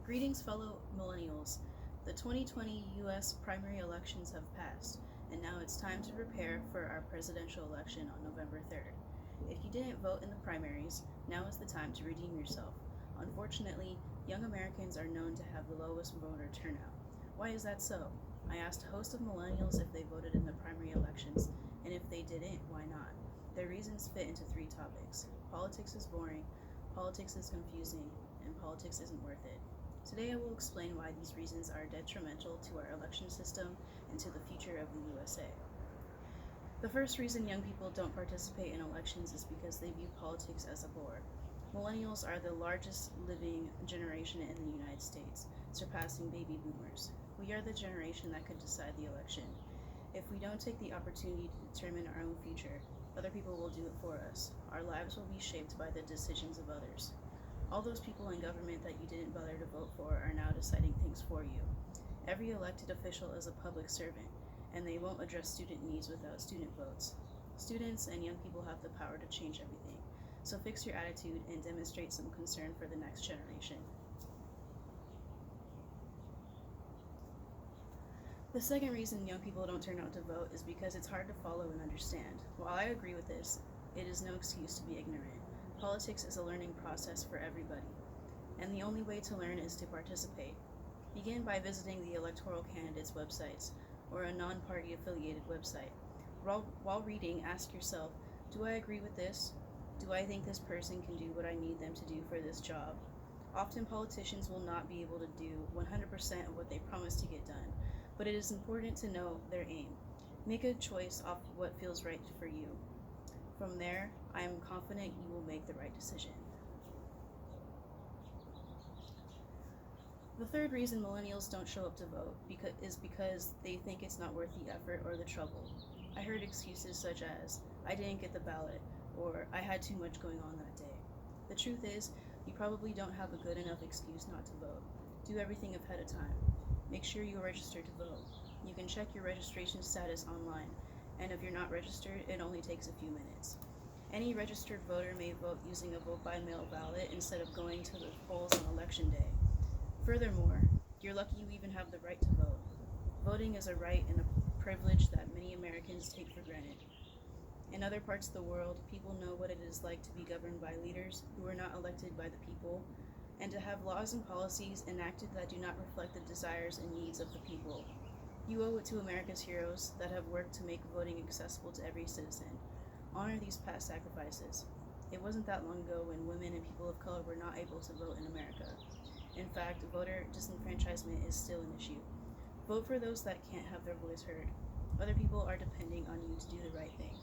Greetings, fellow millennials. The 2020 U.S. primary elections have passed, and now it's time to prepare for our presidential election on November 3rd. If you didn't vote in the primaries, now is the time to redeem yourself. Unfortunately, young Americans are known to have the lowest voter turnout. Why is that so? I asked a host of millennials if they voted in the primary elections, and if they didn't, why not? Their reasons fit into three topics. Politics is boring, politics is confusing, and politics isn't worth it. Today I will explain why these reasons are detrimental to our election system and to the future of the USA. The first reason young people don't participate in elections is because they view politics as a bore. Millennials are the largest living generation in the United States, surpassing baby boomers. We are the generation that could decide the election. If we don't take the opportunity to determine our own future, other people will do it for us. Our lives will be shaped by the decisions of others. All those people in government that you didn't bother to vote for are now deciding things for you. Every elected official is a public servant, and they won't address student needs without student votes. Students and young people have the power to change everything, so fix your attitude and demonstrate some concern for the next generation. The second reason young people don't turn out to vote is because it's hard to follow and understand. While I agree with this, it is no excuse to be ignorant. Politics is a learning process for everybody, and the only way to learn is to participate. Begin by visiting the electoral candidates' websites or a non-party affiliated website. While reading, ask yourself, do I agree with this? Do I think this person can do what I need them to do for this job? Often politicians will not be able to do 100% of what they promise to get done, but it is important to know their aim. Make a choice off what feels right for you. From there, I am confident you will make the right decision. The third reason millennials don't show up to vote is because they think it's not worth the effort or the trouble. I heard excuses such as, I didn't get the ballot, or I had too much going on that day. The truth is, you probably don't have a good enough excuse not to vote. Do everything ahead of time. Make sure you are registered to vote. You can check your registration status online, and if you're not registered, it only takes a few minutes. Any registered voter may vote using a vote-by-mail ballot instead of going to the polls on election day. Furthermore, you're lucky you even have the right to vote. Voting is a right and a privilege that many Americans take for granted. In other parts of the world, people know what it is like to be governed by leaders who are not elected by the people, and to have laws and policies enacted that do not reflect the desires and needs of the people. You owe it to America's heroes that have worked to make voting accessible to every citizen. Honor these past sacrifices. It wasn't that long ago when women and people of color were not able to vote in America. In fact, voter disenfranchisement is still an issue. Vote for those that can't have their voice heard. Other people are depending on you to do the right thing.